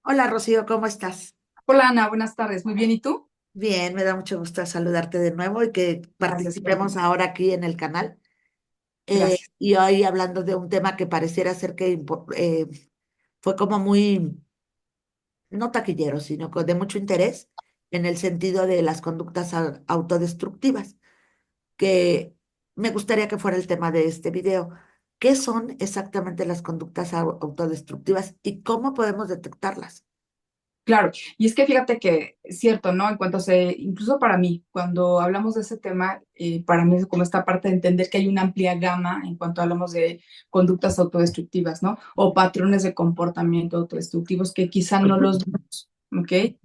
Hola Rocío, ¿cómo estás? Hola Ana, buenas tardes. Muy bien, ¿y tú? Bien, me da mucho gusto saludarte de nuevo y que Gracias, igual. participemos ahora aquí en el canal. Gracias. Y hoy hablando de un tema que pareciera ser que fue como muy, no taquillero, sino de mucho interés en el sentido de las conductas autodestructivas, que me gustaría que fuera el tema de este video. ¿Qué son exactamente las conductas autodestructivas y cómo podemos detectarlas? Claro, y es que fíjate que es cierto, ¿no? En cuanto incluso para mí, cuando hablamos de ese tema, para mí es como esta parte de entender que hay una amplia gama en cuanto hablamos de conductas autodestructivas, ¿no? O patrones de comportamiento autodestructivos que quizá no los vemos, ¿ok?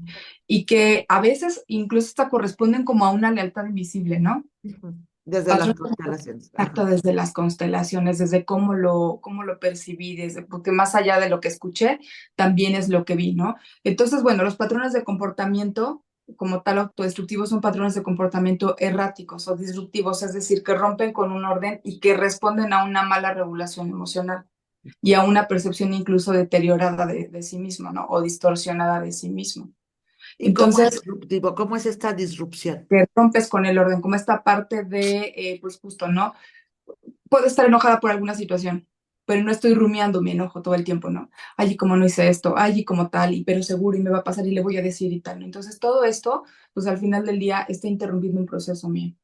Y que a veces incluso hasta corresponden como a una lealtad invisible, ¿no? Ujú. Desde las Patrones. constelaciones. Ajá. Exacto, desde las constelaciones, desde cómo lo percibí, desde, porque más allá de lo que escuché, también es lo que vi, ¿no? Entonces, bueno, los patrones de comportamiento, como tal autodestructivos, son patrones de comportamiento erráticos o disruptivos, es decir, que rompen con un orden y que responden a una mala regulación emocional y a una percepción incluso deteriorada de sí mismo, ¿no? O distorsionada de sí mismo. ¿Y cómo es Entonces, disruptivo? ¿Cómo es esta disrupción? que rompes con el orden, como esta parte de, pues justo, ¿no? Puedo estar enojada por alguna situación, pero no estoy rumiando mi enojo todo el tiempo, ¿no? Ay, y como no hice esto, ay, y como tal, y pero seguro, y me va a pasar, y le voy a decir y tal, ¿no? Entonces, todo esto, pues al final del día está interrumpiendo un proceso mío.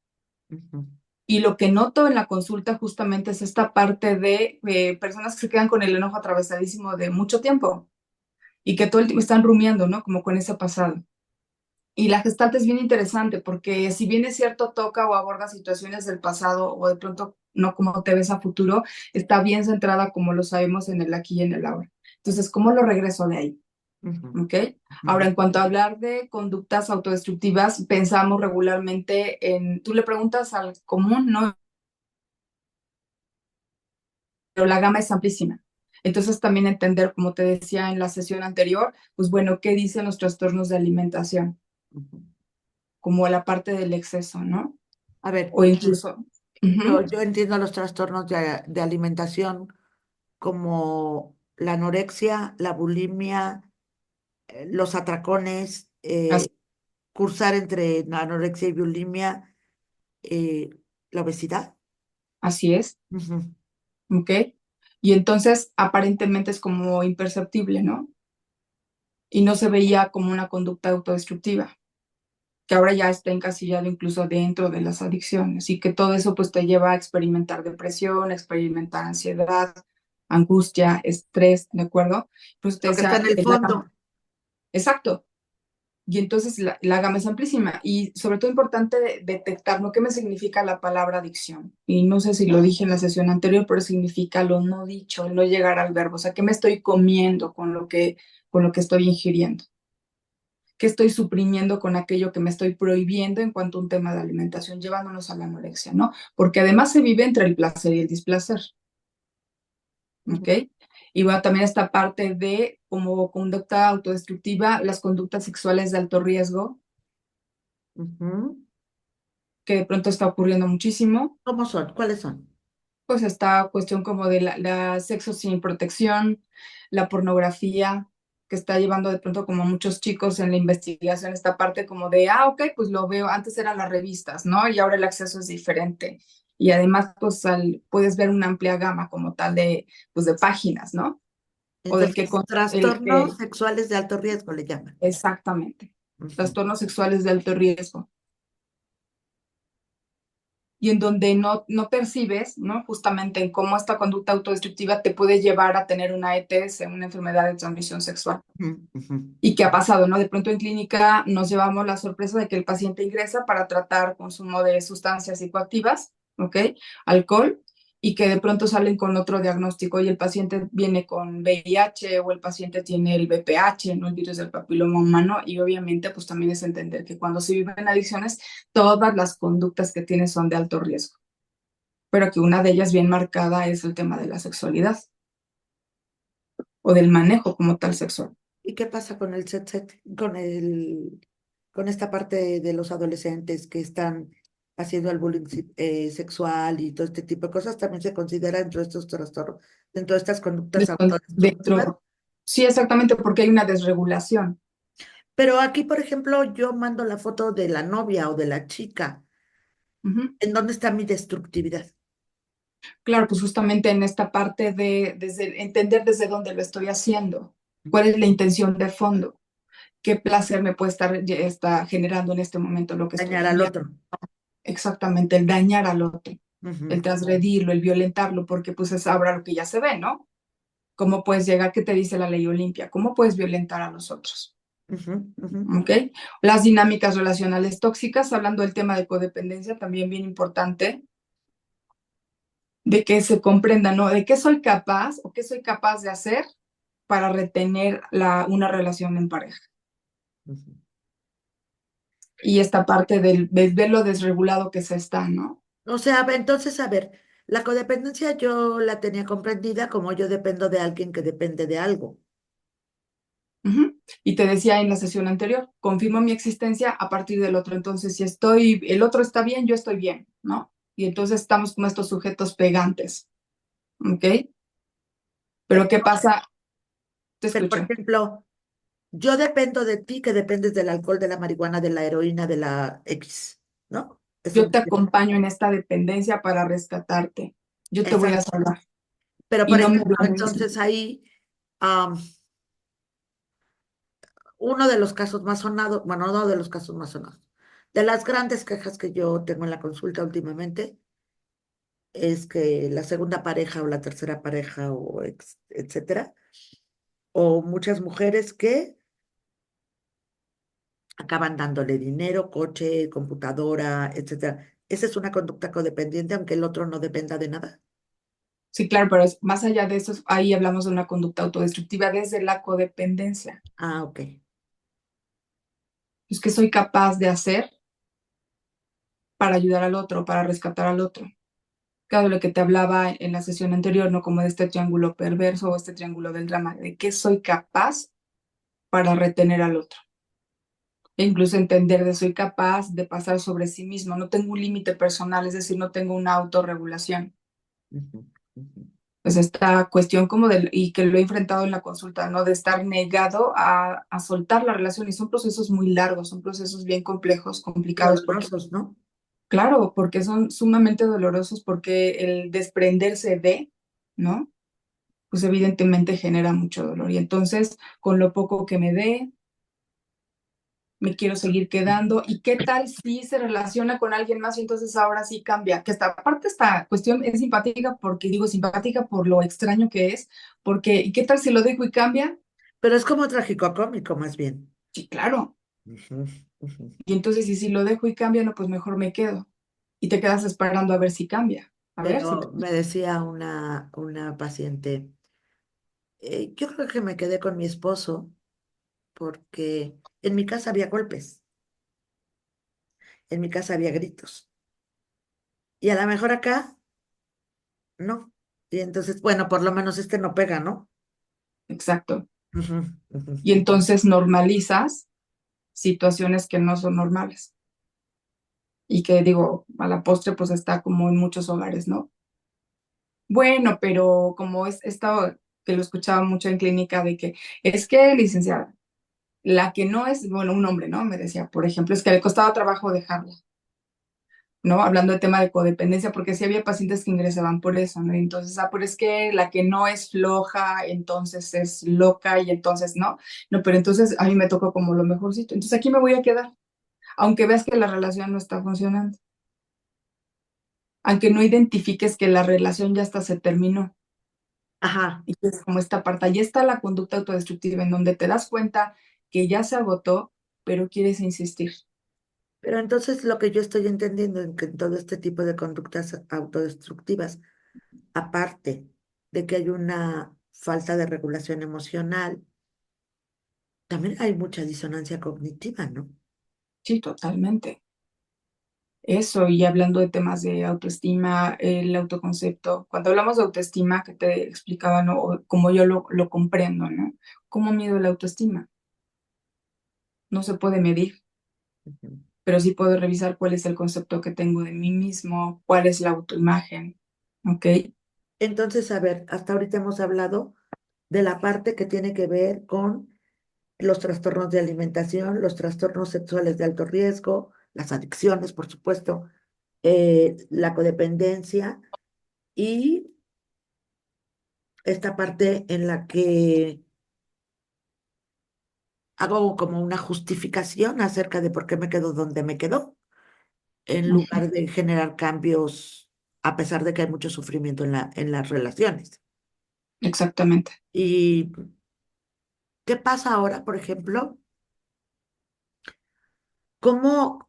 Ujú. Y lo que noto en la consulta justamente es esta parte de personas que se quedan con el enojo atravesadísimo de mucho tiempo y que todo el tiempo están rumiando, ¿no? Como con ese pasado. Y la Gestalt es bien interesante porque si bien es cierto, toca o aborda situaciones del pasado o de pronto no como te ves a futuro, está bien centrada como lo sabemos en el aquí y en el ahora. Entonces, ¿cómo lo regreso de ahí? Ujú. ¿Ok? Ahora, Ujú. en cuanto a hablar de conductas autodestructivas, pensamos regularmente tú le preguntas al común, ¿no? Pero la gama es amplísima. Entonces, también entender, como te decía en la sesión anterior, pues bueno, ¿qué dicen los trastornos de alimentación? Ujú. Como la parte del exceso, ¿no? A ver, O incluso, ujú, yo entiendo los trastornos de alimentación como la anorexia, la bulimia, los atracones, así, cursar entre la anorexia y bulimia, eh, la obesidad. así es, Ujú. ¿ok? Y entonces aparentemente es como imperceptible, ¿no? Y no se veía como una conducta autodestructiva, que ahora ya está encasillado incluso dentro de las adicciones y que todo eso pues te lleva a experimentar depresión, a experimentar ansiedad, angustia, estrés, ¿de acuerdo? Pues te Lo que está en decía, el fondo. exacto. Y entonces la gama es amplísima y sobre todo importante detectar, ¿no? ¿Qué me significa la palabra adicción? Y no sé si lo dije en la sesión anterior, pero significa lo no dicho, el no llegar al verbo. O sea, ¿qué me estoy comiendo con lo que estoy ingiriendo? ¿Qué estoy suprimiendo con aquello que me estoy prohibiendo en cuanto a un tema de alimentación, llevándonos a la anorexia, ¿no? Porque además se vive entre el placer y el displacer, ¿ok? Ujú. Y bueno, también esta parte de como conducta autodestructiva, las conductas sexuales de alto riesgo, Ujú. que de pronto está ocurriendo muchísimo, ¿Cómo son? ¿Cuáles son? pues esta cuestión como de la sexo sin protección, la pornografía, que está llevando de pronto como muchos chicos en la investigación esta parte como de, ok, pues lo veo, antes eran las revistas, ¿no? Y ahora el acceso es diferente. Y además, pues puedes ver una amplia gama como tal pues, de páginas, ¿no? O del que, Entonces, el trastornos que, sexuales de alto riesgo le llaman. exactamente, Ujú. trastornos sexuales de alto riesgo. Y en donde no percibes, ¿no? Justamente en cómo esta conducta autodestructiva te puede llevar a tener una ETS, una enfermedad de transmisión sexual. Ujú. Ujú. ¿Y qué ha pasado, no? De pronto en clínica nos llevamos la sorpresa de que el paciente ingresa para tratar consumo de sustancias psicoactivas, ¿ok? Alcohol, y que de pronto salen con otro diagnóstico y el paciente viene con VIH o el paciente tiene el VPH, ¿no? El virus del papiloma humano, y obviamente pues también es entender que cuando se viven adicciones, todas las conductas que tiene son de alto riesgo, pero que una de ellas bien marcada es el tema de la sexualidad o del manejo como tal sexual. ¿Y qué pasa con el set, con esta parte de los adolescentes que están haciendo el bullying sexual y todo este tipo de cosas? ¿También se considera dentro de estos trastornos, dentro de estas conductas Dentro, autodestructivas? Sí, exactamente, porque hay una desregulación. Pero aquí, por ejemplo, yo mando la foto de la novia o de la chica. Ujú. ¿En dónde está mi destructividad? Claro, pues justamente en esta parte de desde, entender desde dónde lo estoy haciendo, cuál es la intención de fondo, qué placer me puede estar está generando en este momento lo que estoy Dañar al enviando. otro. Exactamente, el dañar al otro, el Ujú, transgredirlo, el violentarlo, porque pues es ahora lo que ya se ve, ¿no? ¿Cómo puedes llegar? ¿Qué te dice la ley Olimpia? ¿Cómo puedes violentar a los otros? ujú, ujú. ¿Ok? Las dinámicas relacionales tóxicas, hablando del tema de codependencia, también bien importante, de que se comprenda, ¿no? De qué soy capaz o qué soy capaz de hacer para retener una relación en pareja. Ujú. Y esta parte de ver lo desregulado que se está, ¿no? O sea, entonces, a ver, la codependencia yo la tenía comprendida como yo dependo de alguien que depende de algo. Ujú. Y te decía en la sesión anterior, confirmo mi existencia a partir del otro. Entonces, si estoy, el otro está bien, yo estoy bien, ¿no? Y entonces estamos como estos sujetos pegantes, ¿ok? Pero, Pero ¿qué pasa? Te pero, por escucho. ejemplo, yo dependo de ti que dependes del alcohol, de la marihuana, de la heroína, de la X, ¿no? Eso, Yo te acompaño en esta dependencia para rescatarte. Yo te voy a exacto. salvar Pero, y por no me ejemplo, violencio. entonces ahí, am, uno de los casos más sonados, bueno, uno de los casos más sonados, de las grandes quejas que yo tengo en la consulta últimamente, es que la segunda pareja o la tercera pareja o etcétera, o muchas mujeres que acaban dándole dinero, coche, computadora, etcétera. Esa es una conducta codependiente, aunque el otro no dependa de nada. Sí, claro, pero más allá de eso, ahí hablamos de una conducta autodestructiva desde la codependencia. Ah, ok. Es que soy capaz de hacer para ayudar al otro, para rescatar al otro. Claro, lo que te hablaba en la sesión anterior, ¿no? Como de este triángulo perverso o este triángulo del drama, de qué soy capaz para retener al otro. E incluso entender de soy capaz de pasar sobre sí mismo. No tengo un límite personal, es decir, no tengo una autorregulación. Ujú, ujú. Pues esta cuestión como del, y que lo he enfrentado en la consulta, ¿no? De estar negado a soltar la relación. Y son procesos muy largos, son procesos bien complejos, Y complicados, porque, dolorosos, ¿no? claro, porque son sumamente dolorosos, porque el desprenderse de, ¿no? Pues evidentemente genera mucho dolor. Y entonces, con lo poco que me dé, me quiero seguir quedando. ¿Y qué tal si se relaciona con alguien más y entonces ahora sí cambia? Que esta aparte esta cuestión es simpática porque digo simpática por lo extraño que es, porque ¿y qué tal si lo dejo y cambia? Pero es como tragicocómico, más bien. Sí, claro. Ujú, ujú. Y entonces y si lo dejo y cambia, no, pues mejor me quedo. Y te quedas esperando a ver si cambia. A ver si Pero me decía una paciente, yo creo que me quedé con mi esposo porque en mi casa había golpes, en mi casa había gritos. Y a lo mejor acá, no. Y entonces, bueno, por lo menos este no pega, ¿no? exacto. Ujú, ujú, Y entonces normalizas situaciones que no son normales. Y que digo, a la postre pues está como en muchos hogares, ¿no? Bueno, pero como es esto que lo escuchaba mucho en clínica de que es que, licenciada, la que no es, bueno, un hombre, ¿no? Me decía, por ejemplo, es que le costaba trabajo dejarla, ¿no? Hablando de tema de codependencia, porque sí había pacientes que ingresaban por eso, ¿no? Entonces, ah, pero es que la que no es floja, entonces es loca y entonces no. No, pero entonces a mí me tocó como lo mejorcito. Entonces aquí me voy a quedar, aunque veas que la relación no está funcionando, aunque no identifiques que la relación ya hasta se terminó. Ajá. Y es como esta parte, ahí está la conducta autodestructiva en donde te das cuenta que ya se agotó, pero quieres insistir. Pero entonces lo que yo estoy entendiendo es que en todo este tipo de conductas autodestructivas, aparte de que hay una falta de regulación emocional, también hay mucha disonancia cognitiva, ¿no? Sí, totalmente. Eso, y hablando de temas de autoestima, el autoconcepto, cuando hablamos de autoestima, que te explicaba, ¿no? O como yo lo comprendo, ¿no? ¿Cómo mido la autoestima? No se puede medir, Ujú. pero sí puedo revisar cuál es el concepto que tengo de mí mismo, cuál es la autoimagen, ¿ok? Entonces, a ver, hasta ahorita hemos hablado de la parte que tiene que ver con los trastornos de alimentación, los trastornos sexuales de alto riesgo, las adicciones, por supuesto, la codependencia y esta parte en la que hago como una justificación acerca de por qué me quedo donde me quedo, en Ujú. lugar de generar cambios, a pesar de que hay mucho sufrimiento en las relaciones. Exactamente. ¿Y qué pasa ahora, por ejemplo? ¿Cómo,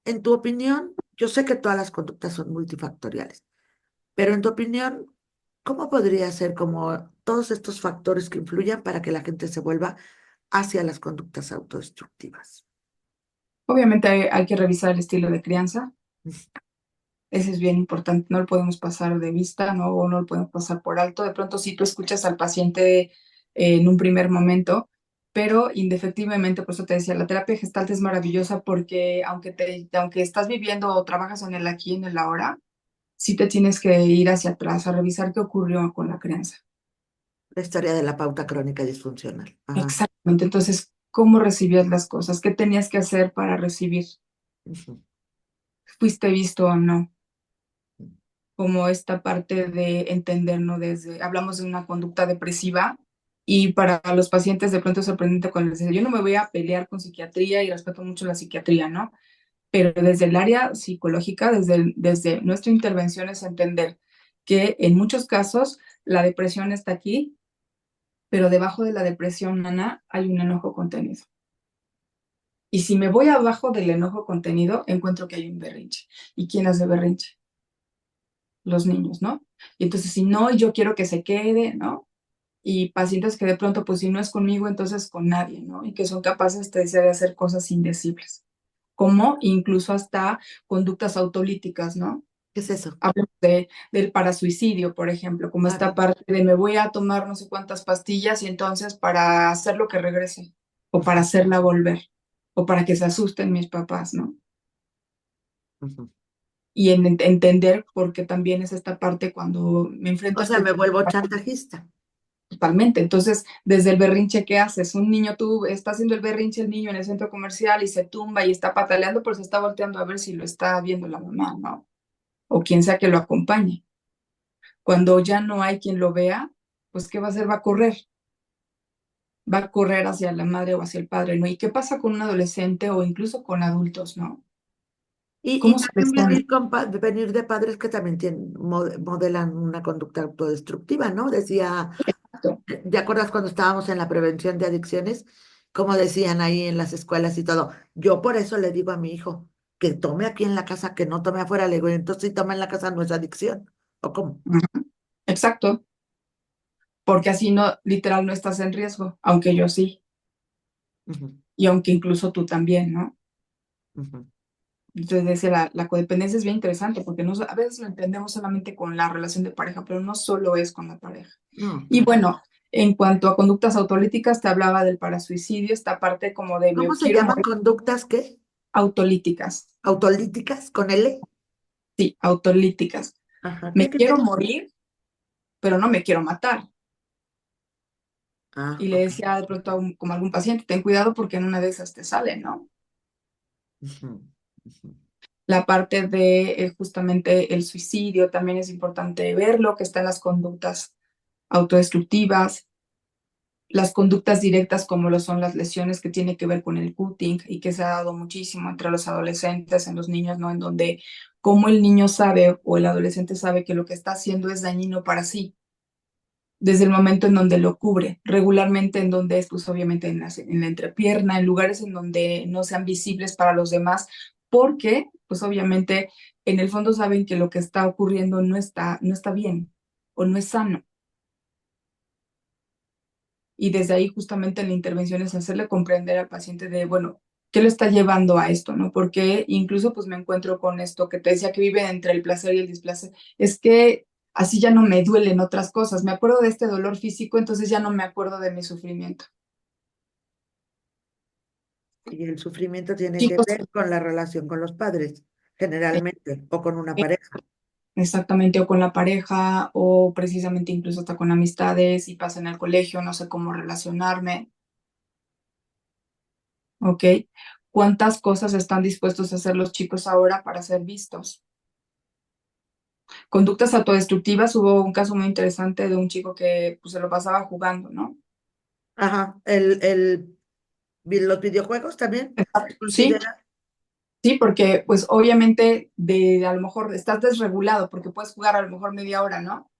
en tu opinión, yo sé que todas las conductas son multifactoriales, pero en tu opinión, ¿cómo podría ser como todos estos factores que influyan para que la gente se vuelva hacia las conductas autodestructivas? Obviamente hay que revisar el estilo de crianza. Ese es bien importante, no lo podemos pasar de vista, ¿no? O no lo podemos pasar por alto. De pronto, si tú escuchas al paciente en un primer momento, pero indefectiblemente, por eso te decía, la terapia gestalt es maravillosa porque aunque estás viviendo o trabajas en el aquí y en el ahora, sí te tienes que ir hacia atrás a revisar qué ocurrió con la crianza. La historia de la pauta crónica disfuncional. Ajá. Exactamente. Entonces, ¿cómo recibías las cosas? ¿Qué tenías que hacer para recibir? Ujú, ¿Fuiste visto o no? Como esta parte de entendernos desde, hablamos de una conducta depresiva y para los pacientes de pronto es sorprendente cuando les dicen, yo no me voy a pelear con psiquiatría y respeto mucho la psiquiatría, ¿no? Pero desde el área psicológica, desde nuestra intervención es entender que en muchos casos la depresión está aquí, pero debajo de la depresión, Ana, hay un enojo contenido. Y si me voy abajo del enojo contenido, encuentro que hay un berrinche. ¿Y quién hace berrinche? Los niños, ¿no? Y entonces, si no, yo quiero que se quede, ¿no? Y pacientes que de pronto, pues si no es conmigo, entonces con nadie, ¿no? Y que son capaces, te decía, de hacer cosas indecibles, como incluso hasta conductas autolíticas, ¿no? ¿qué es eso? Hablamos del parasuicidio, por ejemplo, como esta Claro. parte de me voy a tomar no sé cuántas pastillas y entonces para hacer lo que regrese, o para Ujú, hacerla volver, o para que se asusten mis papás, ¿no? ujú. Y en entender porque también es esta parte cuando me enfrento O a sea, este me tipo vuelvo chantajista. totalmente. Entonces, desde el berrinche, ¿qué haces? Un niño, tú está haciendo el berrinche el niño en el centro comercial y se tumba y está pataleando, pero se está volteando a ver si lo está viendo la mamá, ¿no? O quien sea que lo acompañe. Cuando ya no hay quien lo vea, pues ¿qué va a hacer? Va a correr hacia la madre o hacia el padre, ¿no? ¿Y qué pasa con un adolescente o incluso con adultos, ¿no? Y ¿Cómo se también les venir de padres que también modelan una conducta autodestructiva, ¿no? Decía, ¿te acuerdas cuando estábamos en la prevención de adicciones? Como decían ahí en las escuelas y todo. Yo por eso le digo a mi hijo que tome aquí en la casa, que no tome afuera. Le digo, entonces si toma en la casa no es adicción. ¿O cómo? Ujú. Exacto, porque así no, literal, no estás en riesgo, aunque yo sí, Ujú, y aunque incluso tú también, ¿no? ujú. Entonces, la codependencia es bien interesante porque a veces lo entendemos solamente con la relación de pareja, pero no solo es con la pareja. No, Y claro. bueno, en cuanto a conductas autolíticas, te hablaba del parasuicidio, esta parte como de ¿Cómo me se quiero llaman morir, conductas qué? autolíticas, Autolíticas con L. sí, autolíticas. Ajá. Me quiero morir, pero no me quiero matar. Ah, Y le ok. decía de pronto como a algún paciente, ten cuidado porque en una de esas te sale, ¿no? Ujú, ujú. La parte de justamente el suicidio también es importante verlo, que está en las conductas autodestructivas, las conductas directas como lo son las lesiones que tiene que ver con el cutting y que se ha dado muchísimo entre los adolescentes, en los niños, ¿no? En donde como el niño sabe o el adolescente sabe que lo que está haciendo es dañino para sí, desde el momento en donde lo cubre, regularmente en donde es, pues obviamente en la entrepierna, en lugares en donde no sean visibles para los demás, porque pues obviamente en el fondo saben que lo que está ocurriendo no está bien o no es sano. Y desde ahí justamente la intervención es hacerle comprender al paciente de, bueno, ¿qué lo está llevando a esto, no? Porque incluso pues me encuentro con esto que te decía que vive entre el placer y el displacer. Es que así ya no me duelen otras cosas. Me acuerdo de este dolor físico, entonces ya no me acuerdo de mi sufrimiento. Y el sufrimiento tiene Y que ver con la relación con los padres, generalmente, o con una pareja. exactamente, o con la pareja, o precisamente incluso hasta con amistades, y pasa en el colegio, no sé cómo relacionarme, ¿ok? ¿Cuántas cosas están dispuestos a hacer los chicos ahora para ser vistos? Conductas autodestructivas, hubo un caso muy interesante de un chico que pues, se lo pasaba jugando, ¿no? Ajá, los videojuegos también se Sí, considera. sí, porque pues obviamente a lo mejor estás desregulado porque puedes jugar a lo mejor media hora, ¿no?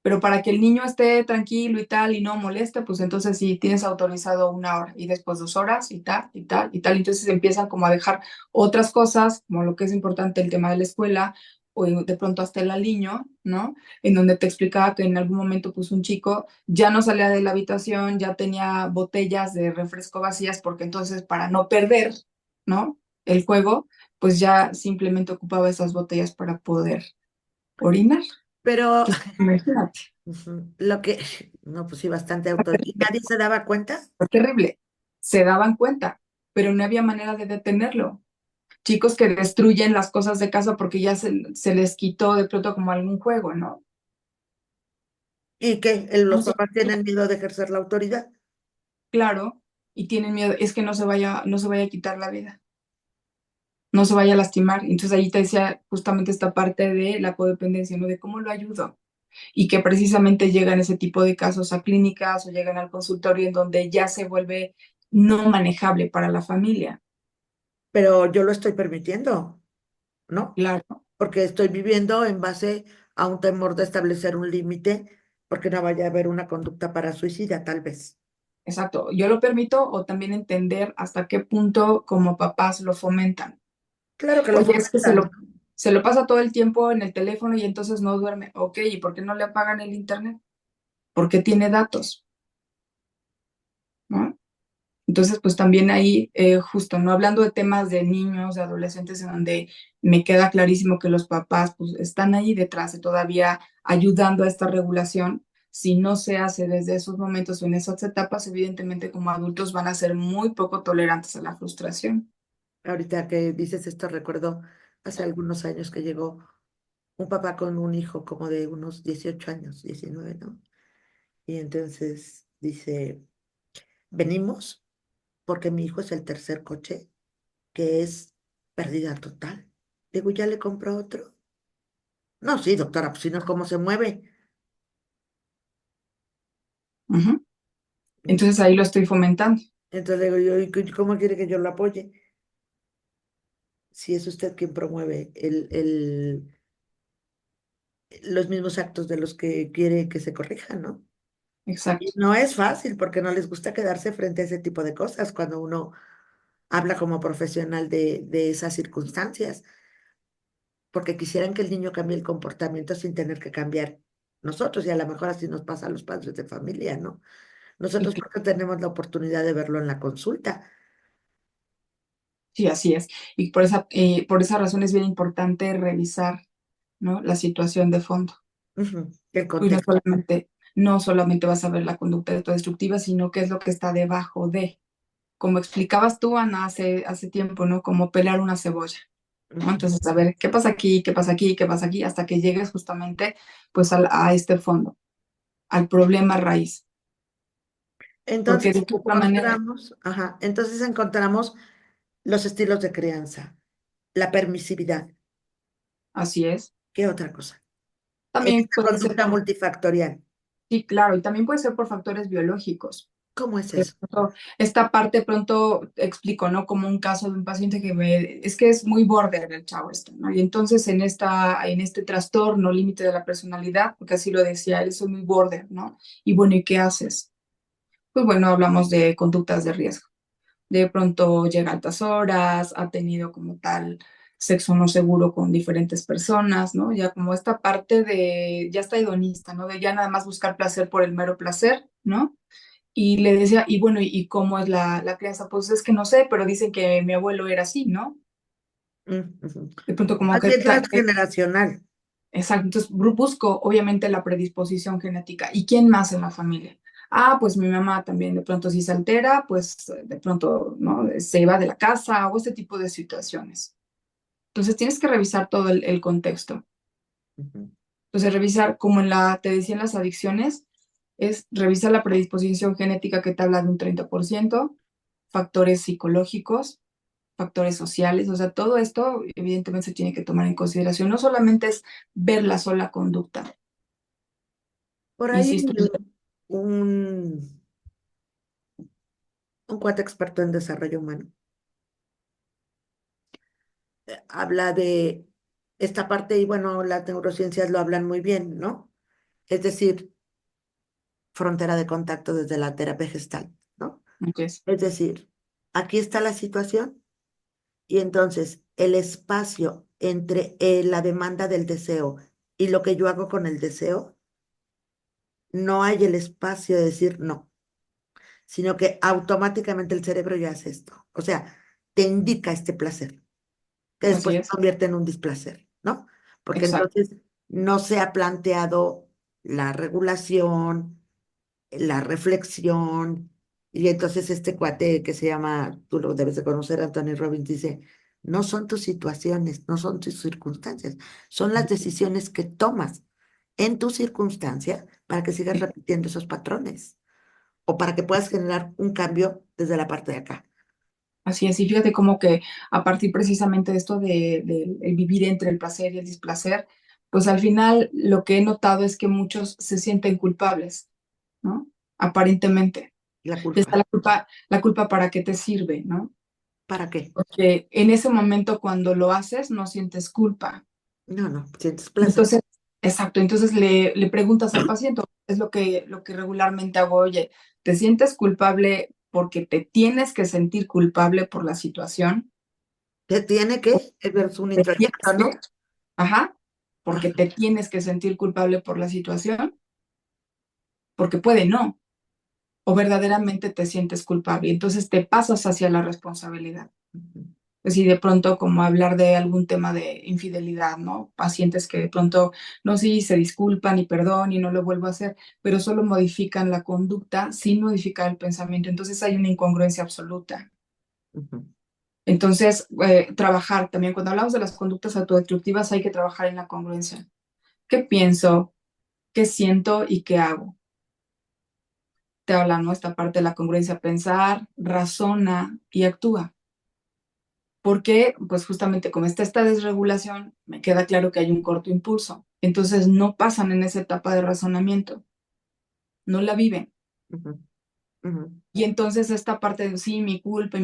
Pero para que el niño esté tranquilo y tal y no moleste, pues entonces sí tienes autorizado 1 hora y después 2 horas y tal y tal y tal. Entonces empiezan como a dejar otras cosas, como lo que es importante el tema de la escuela o de pronto hasta el niño, ¿no? En donde te explicaba que en algún momento pues un chico ya no salía de la habitación, ya tenía botellas de refresco vacías porque entonces para no perder, ¿no? El juego, pues ya simplemente ocupaba esas botellas para poder orinar. Pero Entonces, imagínate. ujú, no, pues sí, bastante auto. ¿Y nadie se daba cuenta? Fue terrible. Se daban cuenta, pero no había manera de detenerlo. Chicos que destruyen las cosas de casa porque ya se les quitó de pronto como algún juego, ¿no? ¿Y que los Entonces, papás tienen miedo de ejercer la autoridad? claro, y tienen miedo, es que no se vaya a quitar la vida, no se vaya a lastimar. Entonces ahí te decía justamente esta parte de la codependencia, ¿no? De cómo lo ayudo. Y que precisamente llegan ese tipo de casos a clínicas o llegan al consultorio en donde ya se vuelve no manejable para la familia. Pero yo lo estoy permitiendo, ¿no? Claro. Porque estoy viviendo en base a un temor de establecer un límite, porque no vaya a haber una conducta para suicida, tal vez. Exacto, yo lo permito o también entender hasta qué punto como papás lo fomentan. Claro que lo Oye, es que se fomentan, lo, se lo pasa todo el tiempo en el teléfono y entonces no duerme. Ok, ¿y por qué no le apagan el internet? Porque tiene datos, ¿no? Entonces, pues también ahí, justo, no hablando de temas de niños, de adolescentes, en donde me queda clarísimo que los papás, pues, están ahí detrás y todavía ayudando a esta regulación. Si no se hace desde esos momentos o en esas etapas, evidentemente como adultos van a ser muy poco tolerantes a la frustración. ahorita que dices esto, recuerdo hace algunos años que llegó un papá con un hijo como de unos 18 años, 19, ¿no? Y entonces dice, venimos porque mi hijo es el tercer coche que es pérdida total. Digo, ¿ya le compró otro? No, sí, doctora, pues si no, ¿cómo se mueve? Ujú. Entonces ahí lo estoy fomentando. Entonces le digo yo, ¿y cómo quiere que yo lo apoye? Si es usted quien promueve los mismos actos de los que quiere que se corrijan, ¿no? Y Exacto. no es fácil porque no les gusta quedarse frente a ese tipo de cosas cuando uno habla como profesional de esas circunstancias, porque quisieran que el niño cambie el comportamiento sin tener que cambiar nosotros, y a lo mejor así nos pasa a los padres de familia, ¿no? Y Nosotros porque tenemos la oportunidad de verlo en la consulta. sí, así es. Y por esa razón es bien importante revisar, ¿no? La situación de fondo. Ujú, el Y contexto. no solamente vas a ver la conducta autodestructiva, sino qué es lo que está debajo de. Como explicabas tú, Ana, hace tiempo, ¿no? Como pelar una cebolla, ¿no? Ujú. Entonces, a ver, ¿qué pasa aquí? ¿Qué pasa aquí? ¿Qué pasa aquí? Hasta que llegues justamente, pues, a este fondo, al problema raíz. Porque de Entonces qué otra manera, encontramos, ajá, entonces encontramos los estilos de crianza, la permisividad. así es. ¿Qué otra cosa? En También esta puede ser conducta por, multifactorial. sí, claro, y también puede ser por factores biológicos. ¿Cómo es De eso? pronto, esta parte pronto explico, ¿no? Como un caso de un paciente es que es muy border el chavo este, ¿no? Y entonces en este trastorno límite de la personalidad, porque así lo decía él, soy muy border, ¿no? Y bueno, ¿y qué haces? Pues bueno, hablamos de conductas de riesgo. De pronto llega a altas horas, ha tenido como tal sexo no seguro con diferentes personas, ¿no? Ya como esta parte de, ya está hedonista, ¿no? De ya nada más buscar placer por el mero placer, ¿no? Y le decía, y bueno, ¿y cómo es la crianza? Pues es que no sé, pero dicen que mi abuelo era así, ¿no? Ujú. De pronto como Más que, bien transgeneracional. exacto, entonces busco obviamente la predisposición genética. ¿Y quién más en la familia? Ah, pues mi mamá también de pronto si se altera, pues de pronto, ¿no? Se iba de la casa o este tipo de situaciones. Entonces tienes que revisar todo el contexto. ujú. Entonces, revisar, como te decía en las adicciones, es revisar la predisposición genética que te habla de un 30%, factores psicológicos, factores sociales, o sea, todo esto evidentemente se tiene que tomar en consideración. No solamente es ver la sola conducta, Por ahí insisto, un, un cuate experto en desarrollo humano habla de esta parte y bueno, las neurociencias lo hablan muy bien, ¿no? Es decir, frontera de contacto desde la terapia gestal, ¿no? entonces, Es decir, aquí está la situación y entonces el espacio entre la demanda del deseo y lo que yo hago con el deseo, no hay el espacio de decir no, sino que automáticamente el cerebro ya hace esto. O sea, te indica este placer, que después así se es, convierte en un displacer, ¿no? Porque exacto, entonces no se ha planteado la regulación, la reflexión, y entonces este cuate que se llama, tú lo debes de conocer, Anthony Robbins, dice, no son tus situaciones, no son tus circunstancias, son las decisiones que tomas en tu circunstancia para que sigas repitiendo esos patrones o para que puedas generar un cambio desde la parte de acá. así es. Y fíjate como que a partir precisamente de esto de el vivir entre el placer y el displacer, pues al final lo que he notado es que muchos se sienten culpables, ¿no? Aparentemente. La Y está culpa. la culpa para qué te sirve, ¿no? ¿Para qué? Porque en ese momento cuando lo haces no sientes culpa. No, no, sientes placer. Entonces, exacto, entonces le preguntas al paciente, es lo que regularmente hago, oye, ¿te sientes culpable porque te tienes que sentir culpable por la situación? ¿Qué tiene que? Es un ¿Te introyecto, tienes que? ¿no? Ajá, porque Ajá. te tienes que sentir culpable por la situación, porque puede no, o verdaderamente te sientes culpable, entonces te pasas hacia la responsabilidad. Ujú, Pues sí, de pronto como hablar de algún tema de infidelidad, ¿no? Pacientes que de pronto, no, sí, se disculpan y perdón y no lo vuelvo a hacer, pero solo modifican la conducta sin modificar el pensamiento. Entonces hay una incongruencia absoluta. ujú. Entonces, trabajar también, cuando hablamos de las conductas autodestructivas, hay que trabajar en la congruencia. ¿Qué pienso? ¿Qué siento y qué hago? Te habla, ¿no? Esta parte de la congruencia, pensar, razona y actúa. Porque, pues justamente como está esta desregulación, me queda claro que hay un corto impulso. Entonces no pasan en esa etapa de razonamiento, no la viven. Ujú, ujú, Y entonces esta parte de sí, mi culpa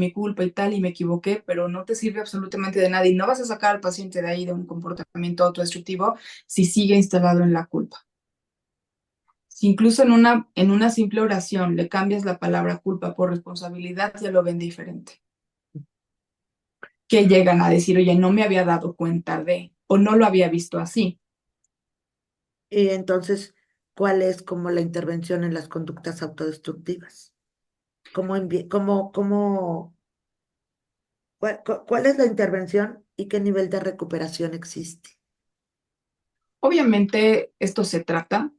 y tal, y me equivoqué, pero no te sirve absolutamente de nada y no vas a sacar al paciente de ahí de un comportamiento autodestructivo si sigue instalado en la culpa. Si incluso en una simple oración le cambias la palabra culpa por responsabilidad, ya lo ven diferente. Que llegan a decir, oye, no me había dado cuenta de, o no lo había visto así. y entonces, ¿cuál es como la intervención en las conductas autodestructivas? ¿Cuál es la intervención y qué nivel de recuperación existe? Obviamente, esto se trata,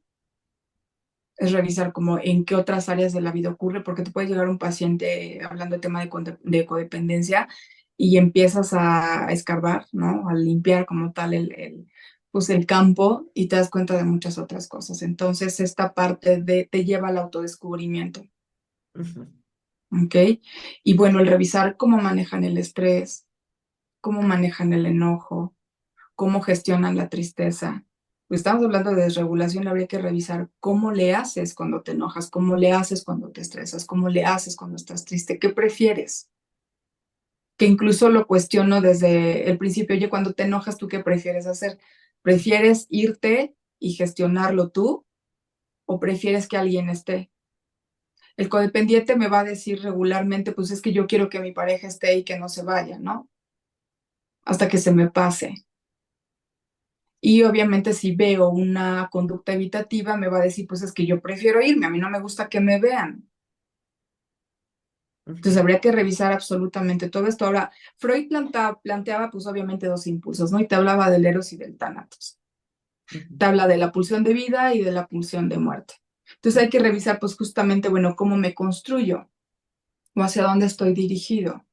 es revisar como en qué otras áreas de la vida ocurre, porque te puede llegar un paciente hablando de tema de codependencia y empiezas a escarbar, ¿no? A limpiar como tal pues el campo y te das cuenta de muchas otras cosas. Entonces, esta parte te lleva al autodescubrimiento, Ujú. ¿ok? Y bueno, el revisar cómo manejan el estrés, cómo manejan el enojo, cómo gestionan la tristeza. Pues estamos hablando de desregulación, habría que revisar cómo le haces cuando te enojas, cómo le haces cuando te estresas, cómo le haces cuando estás triste, qué prefieres. Que incluso lo cuestiono desde el principio, oye, cuando te enojas, ¿tú qué prefieres hacer? ¿Prefieres irte y gestionarlo tú o prefieres que alguien esté? El codependiente me va a decir regularmente, pues es que yo quiero que mi pareja esté y que no se vaya, ¿no? Hasta que se me pase. Y obviamente si veo una conducta evitativa, me va a decir, pues es que yo prefiero irme, a mí no me gusta que me vean. Entonces Ujú, habría que revisar absolutamente todo esto. Ahora, Freud planteaba pues obviamente dos impulsos, ¿no? Y te hablaba del eros y del tánatos. ujú, Te habla de la pulsión de vida y de la pulsión de muerte. Entonces hay que revisar pues justamente, bueno, cómo me construyo o hacia dónde estoy dirigido,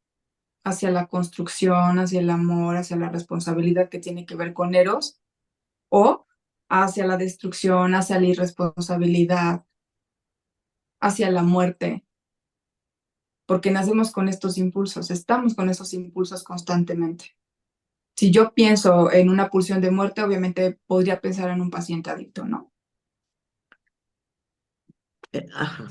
hacia la construcción, hacia el amor, hacia la responsabilidad que tiene que ver con eros o hacia la destrucción, hacia la irresponsabilidad, hacia la muerte, porque nacemos con estos impulsos, estamos con esos impulsos constantemente. Si yo pienso en una pulsión de muerte, obviamente podría pensar en un paciente adicto, ¿no? Ajá.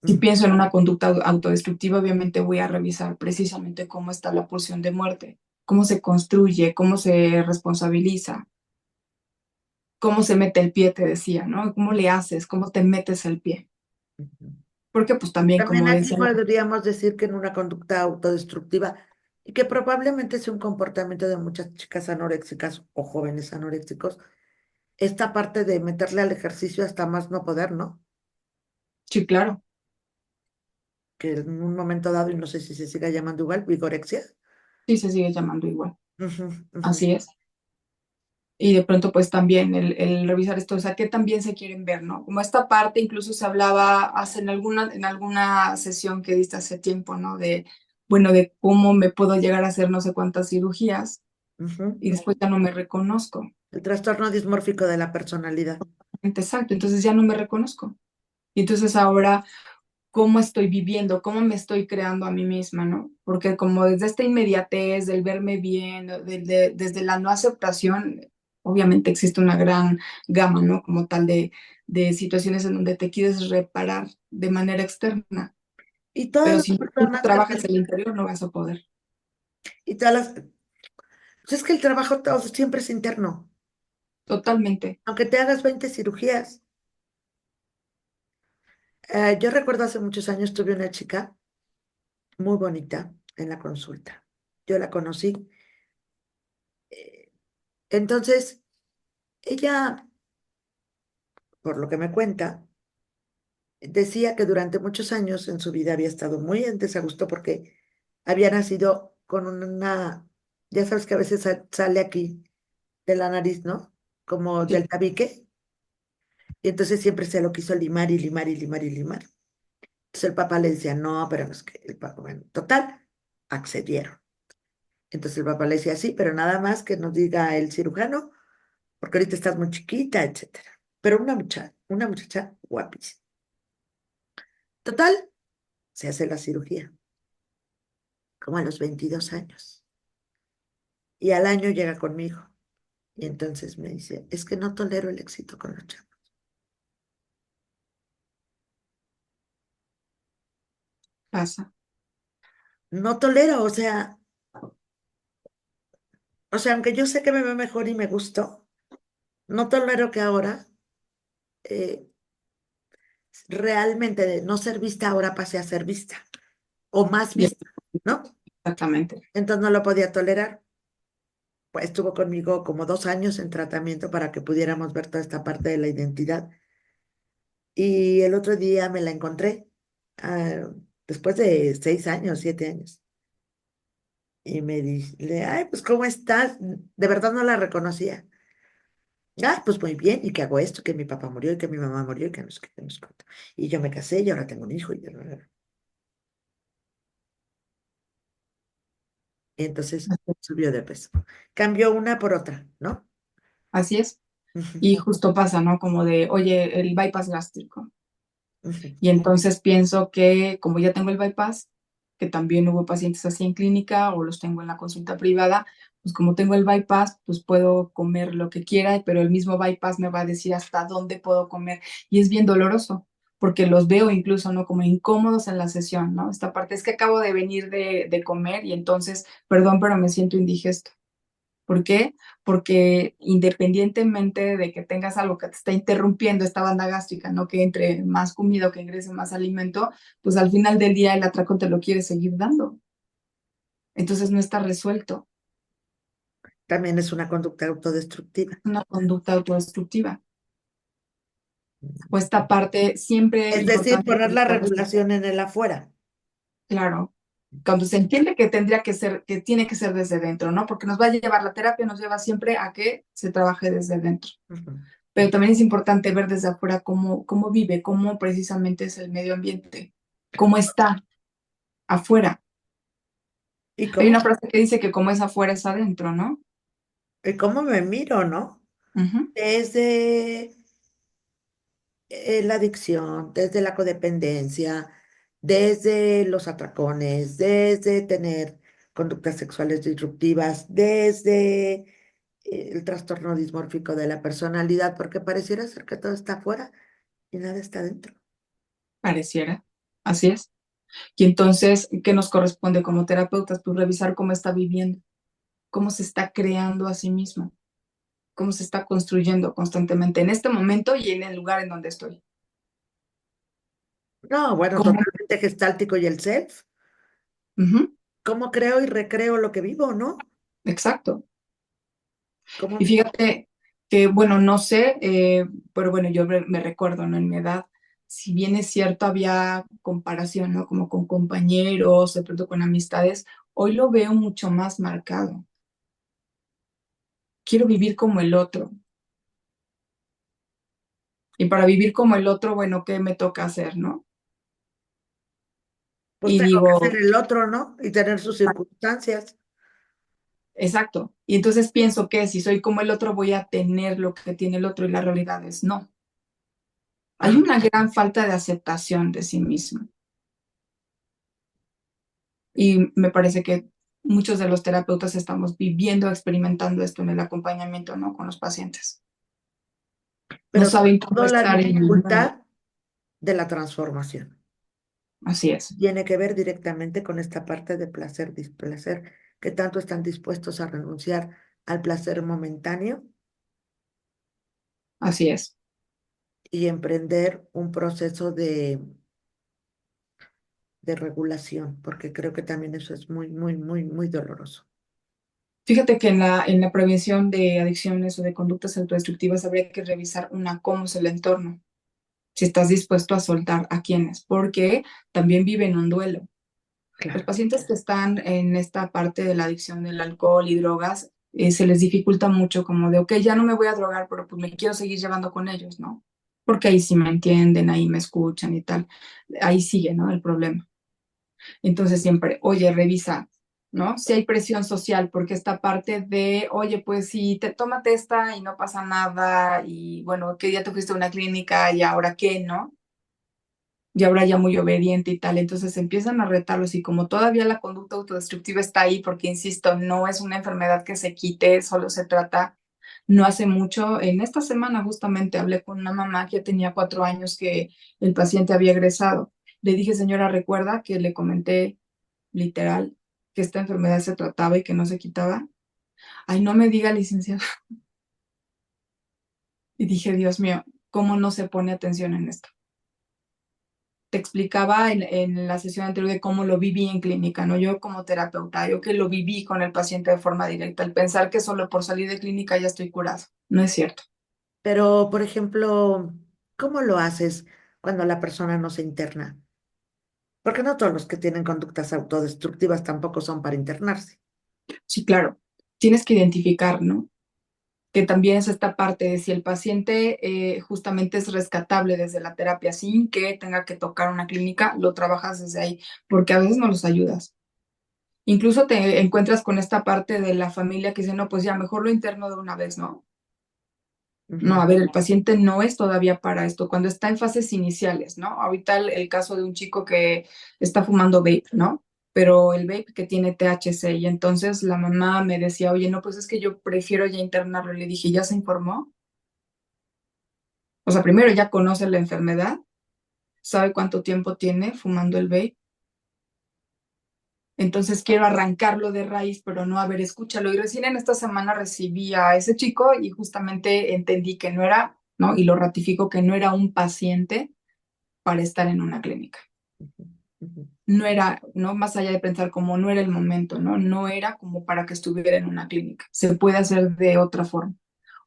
Si Mm, pienso en una conducta autodestructiva, obviamente voy a revisar precisamente cómo está la pulsión de muerte, cómo se construye, cómo se responsabiliza, cómo se mete el pie, te decía, ¿no? ¿Cómo le haces? ¿Cómo te metes el pie? ujú. Porque pues también, También como aquí decía, podríamos decir que en una conducta autodestructiva y que probablemente es un comportamiento de muchas chicas anoréxicas o jóvenes anoréxicos, esta parte de meterle al ejercicio hasta más no poder, ¿no? sí, claro, Que en un momento dado, y no sé si se siga llamando igual, vigorexia. sí se sigue llamando igual, Ujú, ujú, así es. Y de pronto pues también el revisar esto, o sea, que también se quieren ver, ¿no? Como esta parte incluso se hablaba hace en alguna sesión que diste hace tiempo, ¿no? De, bueno, de cómo me puedo llegar a hacer no sé cuántas cirugías ujú. y después ya no me reconozco. El trastorno dismórfico de la personalidad. Exacto, entonces ya no me reconozco. Y entonces ahora, ¿cómo estoy viviendo? ¿Cómo me estoy creando a mí misma, ¿no? Porque como desde esta inmediatez, del verme bien, desde la no aceptación, obviamente existe una gran gama, ¿no? Como tal de situaciones en donde te quieres reparar de manera externa, Y todas pero las si tú no personas que trabajas el interior no vas a poder. y todas las, pues es que el trabajo todo siempre es interno. Totalmente. Aunque te hagas 20 cirugías. Yo recuerdo hace muchos años tuve una chica muy bonita en la consulta. Yo la conocí. eh, Entonces, ella, por lo que me cuenta, decía que durante muchos años en su vida había estado muy en desagusto porque había nacido con una, ya sabes que a veces sale aquí de la nariz, ¿no? Como Sí, del tabique. Y entonces siempre se lo quiso limar y limar y limar y limar. Entonces el papá le decía, no, pero no es que el papá, bueno, total, accedieron. Entonces el papá le decía, sí, pero nada más que nos diga el cirujano, porque ahorita estás muy chiquita, etcétera. Pero una muchacha guapísima. Total, se hace la cirugía, como a los 22 años. Y al año llega conmigo. Y entonces me dice, es que no tolero el éxito con los chavos. pasa. No tolero, o sea, aunque yo sé que me ve mejor y me gustó, no tolero que ahora eh, realmente de no ser vista ahora pase a ser vista o más Ya, vista, ¿no? exactamente. Entonces no lo podía tolerar. Pues estuvo conmigo como 2 años en tratamiento para que pudiéramos ver toda esta parte de la identidad. Y el otro día me la encontré, ah, después de 6 años, 7 años. Y me dice, ay, pues ¿cómo estás? De verdad no la reconocía. Ah, pues muy bien, y que hago esto, que mi papá murió, y que mi mamá murió, y que no sé qué, no sé cuánto. Y yo me casé y ahora tengo un hijo. Y entonces subió de peso. Cambió una por otra, ¿no? Así es. Ujú, Y justo pasa, ¿no? Como de, oye, el bypass gástrico. ujú. Y entonces pienso que como ya tengo el bypass, que también hubo pacientes así en clínica o los tengo en la consulta privada, pues como tengo el bypass, pues puedo comer lo que quiera, pero el mismo bypass me va a decir hasta dónde puedo comer. Y es bien doloroso, porque los veo incluso, ¿no? Como incómodos en la sesión, ¿no? Esta parte es que acabo de venir de comer y entonces, perdón, pero me siento indigesto. ¿Por qué? Porque independientemente de que tengas algo que te está interrumpiendo esta banda gástrica, no que entre más comida o que ingrese más alimento, pues al final del día el atraco te lo quiere seguir dando. Entonces no está resuelto. También es una conducta autodestructiva. Una conducta autodestructiva. O esta parte siempre Es decir, importante poner la regulación en el afuera. claro, cuando se entiende que tendría que ser, que tiene que ser desde dentro, ¿no? Porque nos va a llevar la terapia, nos lleva siempre a que se trabaje desde dentro. Ujú. Pero también es importante ver desde afuera cómo vive, cómo precisamente es el medio ambiente, cómo está afuera. ¿Y Hay cómo, una frase que dice que como es afuera es adentro, ¿no? y cómo me miro, no? Ujú. desde la adicción, desde la codependencia, desde los atracones, desde tener conductas sexuales disruptivas, desde el trastorno dismórfico de la personalidad, porque pareciera ser que todo está afuera y nada está dentro. Pareciera. Así es. Y entonces, ¿qué nos corresponde como terapeutas? Pues revisar cómo está viviendo, cómo se está creando a sí mismo, cómo se está construyendo constantemente en este momento y en el lugar en donde estoy. No, bueno, ¿Cómo? totalmente gestáltico y el self. Ujú, ¿Cómo creo y recreo lo que vivo, no? exacto. ¿Cómo? Y fíjate que, bueno, no sé, pero bueno, yo me recuerdo, ¿no? En mi edad, si bien es cierto, había comparación, ¿no? Como con compañeros, de pronto con amistades, hoy lo veo mucho más marcado. Quiero vivir como el otro. Y para vivir como el otro, bueno, ¿qué me toca hacer, no? Pues Y tengo que ser digo, el otro, ¿no? Y tener sus circunstancias. exacto. Y entonces pienso que si soy como el otro, voy a tener lo que tiene el otro y la realidad es no. Hay Ajá. una gran falta de aceptación de sí mismo. Y me parece que muchos de los terapeutas estamos viviendo, experimentando esto en el acompañamiento, ¿no? Con los pacientes. No Pero sobre saben cómo todo la estar en el mundo. dificultad de la transformación. Así es, Tiene que ver directamente con esta parte de placer-displacer, que tanto están dispuestos a renunciar al placer momentáneo así es. y emprender un proceso de regulación, porque creo que también eso es muy, muy, muy, muy doloroso. Fíjate que en la prevención de adicciones o de conductas autodestructivas habría que revisar cómo es el entorno, si estás dispuesto a soltar a quienes, porque también viven un duelo. Los Claro. pacientes que están en esta parte de la adicción del alcohol y drogas, se les dificulta mucho como de, ok, ya no me voy a drogar, pero pues me quiero seguir llevando con ellos, ¿no? Porque ahí sí me entienden, ahí me escuchan y tal. Ahí sigue, ¿no? El problema. Entonces siempre, oye, revisa, ¿no? Si hay presión social, porque esta parte de, oye, pues si te tómate esta y no pasa nada, y bueno, que ya te fuiste a una clínica y ahora qué, ¿no? Y ahora ya muy obediente y tal. Entonces empiezan a retarlos y como todavía la conducta autodestructiva está ahí, porque insisto, no es una enfermedad que se quite, solo se trata, no hace mucho, en esta semana justamente hablé con una mamá que ya tenía 4 años que el paciente había egresado. Le dije, señora, recuerda que le comenté literal que esta enfermedad se trataba y que no se quitaba. Ay, no me diga, licenciada. Y dije, Dios mío, ¿cómo no se pone atención en esto? Te explicaba en la sesión anterior de cómo lo viví en clínica, ¿no? Yo como terapeuta, yo que lo viví con el paciente de forma directa, el pensar que solo por salir de clínica ya estoy curado. No es cierto. Pero, por ejemplo, ¿cómo lo haces cuando la persona no se interna? Porque no todos los que tienen conductas autodestructivas tampoco son para internarse. Sí, claro, tienes que identificar, ¿no? Que también es esta parte de si el paciente justamente es rescatable desde la terapia sin que tenga que tocar una clínica, lo trabajas desde ahí, porque a veces no los ayudas. Incluso te encuentras con esta parte de la familia que dice, no, pues ya mejor lo interno de una vez, ¿no? No, Ujú, a ver, el paciente no es todavía para esto, cuando está en fases iniciales, ¿no? Ahorita el caso de un chico que está fumando vape, ¿no? Pero el vape que tiene THC y entonces la mamá me decía, oye, no, pues es que yo prefiero ya internarlo. Le dije, ¿ya se informó? O sea, primero ya conoce la enfermedad, sabe cuánto tiempo tiene fumando el vape. Entonces quiero arrancarlo de raíz, pero no, a ver, escúchalo. Y recién en esta semana recibí a ese chico y justamente entendí que no era, ¿no? Y lo ratifico que no era un paciente para estar en una clínica. ujú, ujú. No era, ¿no? Más allá de pensar como no era el momento, ¿no? No era como para que estuviera en una clínica. Se puede hacer de otra forma.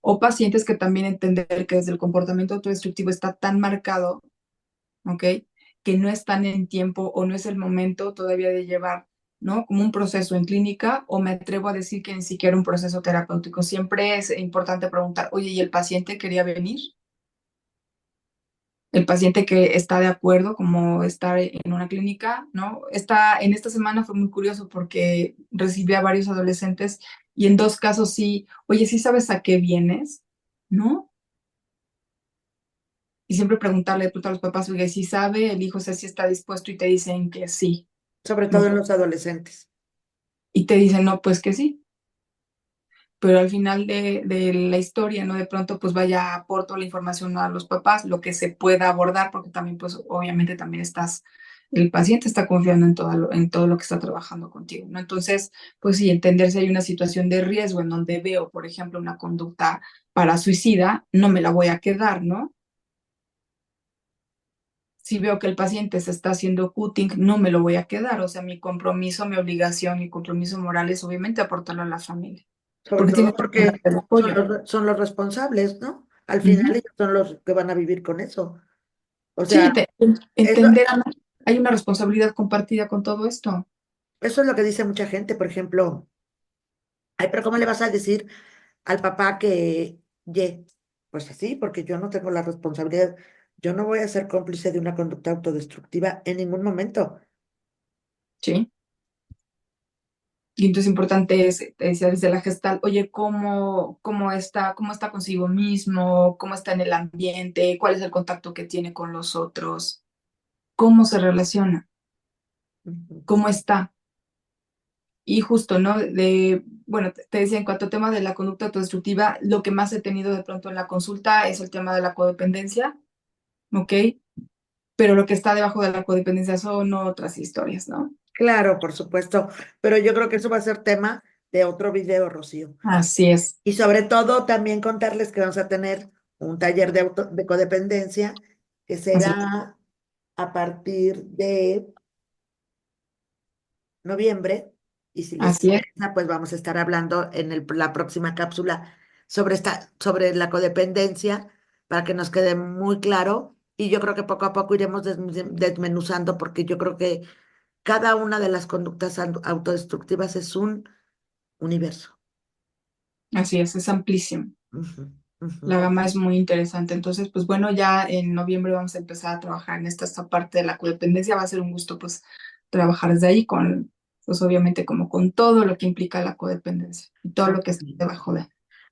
O pacientes que también entender que desde el comportamiento autodestructivo está tan marcado, ¿ok? Que no están en tiempo o no es el momento todavía de llevar, ¿no? Como un proceso en clínica o me atrevo a decir que ni siquiera un proceso terapéutico. Siempre es importante preguntar, oye, ¿y el paciente quería venir? El paciente que está de acuerdo como estar en una clínica, ¿no? En esta semana fue muy curioso porque recibí a varios adolescentes y en dos casos sí, oye, ¿sí sabes a qué vienes? ¿no? Y siempre preguntarle de pronto a los papás, oye, si sabe, el hijo, sé si está dispuesto y te dicen que sí, Sobre todo ¿no? en los adolescentes. Y te dicen, no, pues que sí. Pero al final de la historia, ¿no? De pronto, pues vaya, aporto la información a los papás, lo que se pueda abordar, porque también, pues obviamente también el paciente está confiando en todo lo que está trabajando contigo, ¿no? Entonces, pues sí, entender si hay una situación de riesgo en donde veo, por ejemplo, una conducta para suicida, no me la voy a quedar, ¿no? Si veo que el paciente se está haciendo cutting, no me lo voy a quedar. O sea, mi compromiso, mi obligación, mi compromiso moral es obviamente aportarlo a la familia, Sobre porque tiene todo que tener porque el apoyo. son los responsables, ¿no? Al final Ujú. ellos son los que van a vivir con eso. O Sí, sea, eso, entender, Ana, hay una responsabilidad compartida con todo esto. eso es lo que dice mucha gente, por ejemplo, ay, pero ¿cómo le vas a decir al papá que, ye, pues así, porque yo no tengo la responsabilidad, yo no voy a ser cómplice de una conducta autodestructiva en ningún momento. ¿Sí? Y entonces importante es, te decía desde la gestal, oye, cómo está consigo mismo, cómo está en el ambiente, cuál es el contacto que tiene con los otros, cómo se relaciona, Ujú. cómo está. Y justo, ¿no? Bueno, te decía, en cuanto al tema de la conducta autodestructiva, lo que más he tenido de pronto en la consulta es el tema de la codependencia, ¿ok? Pero lo que está debajo de la codependencia son otras historias, ¿no? Claro, por supuesto, pero yo creo que eso va a ser tema de otro video, Rocío. Así es, Y sobre todo también contarles que vamos a tener un taller de codependencia que así es, será a partir de noviembre. Y si les así es, interesa, pues vamos a estar hablando en la próxima cápsula sobre la codependencia para que nos quede muy claro. Y yo creo que poco a poco iremos desmenuzando porque yo creo que cada una de las conductas autodestructivas es un universo. así es amplísimo. Ujú, ujú. La gama es muy interesante. Entonces, pues bueno, ya en noviembre vamos a empezar a trabajar en esta parte de la codependencia. Va a ser un gusto, pues, trabajar desde ahí con, pues obviamente, como con todo lo que implica la codependencia y todo Ah, lo que está bien. debajo de.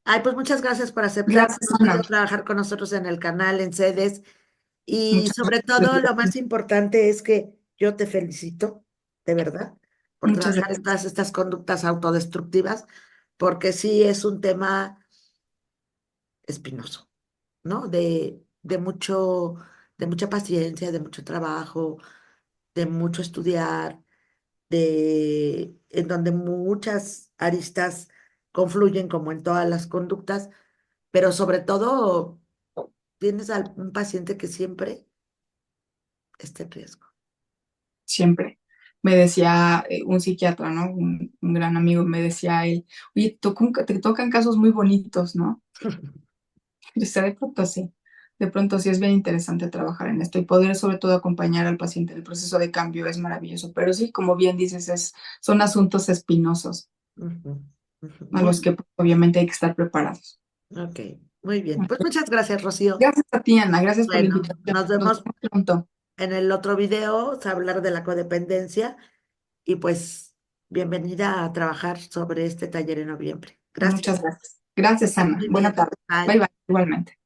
Ay, pues muchas gracias por aceptar Gracias, Rocío, Ana. trabajar con nosotros en el canal, en sedes. Y Muchas sobre todo, lo gracias. más importante es que yo te felicito, de verdad, por Muchas trabajar en gracias. todas estas conductas autodestructivas, porque sí es un tema espinoso, ¿no? De mucha paciencia, de mucho trabajo, de mucho estudiar, en donde muchas aristas confluyen como en todas las conductas, pero sobre todo tienes a un paciente que siempre está en riesgo. Siempre. Me decía un psiquiatra, ¿no? Un gran amigo, me decía él, oye, te tocan casos muy bonitos, ¿no? Yo decía, de pronto sí es bien interesante trabajar en esto y poder sobre todo acompañar al paciente en el proceso de cambio es maravilloso, pero sí, como bien dices, son asuntos espinosos Ujú, ujú. a Muy los que pues, obviamente hay que estar preparados. bien, ok, muy bien. Pues muchas gracias, Rocío. Gracias a ti, Ana, gracias por la Bueno, invitación. nos Nos vemos vemos pronto. en el otro video, a hablar de la codependencia y pues bienvenida a trabajar sobre este taller en noviembre. Muchas Gracias. gracias. Gracias, Estás Ana. muy Buena bien. tarde. Bye, Bye. bye, igualmente.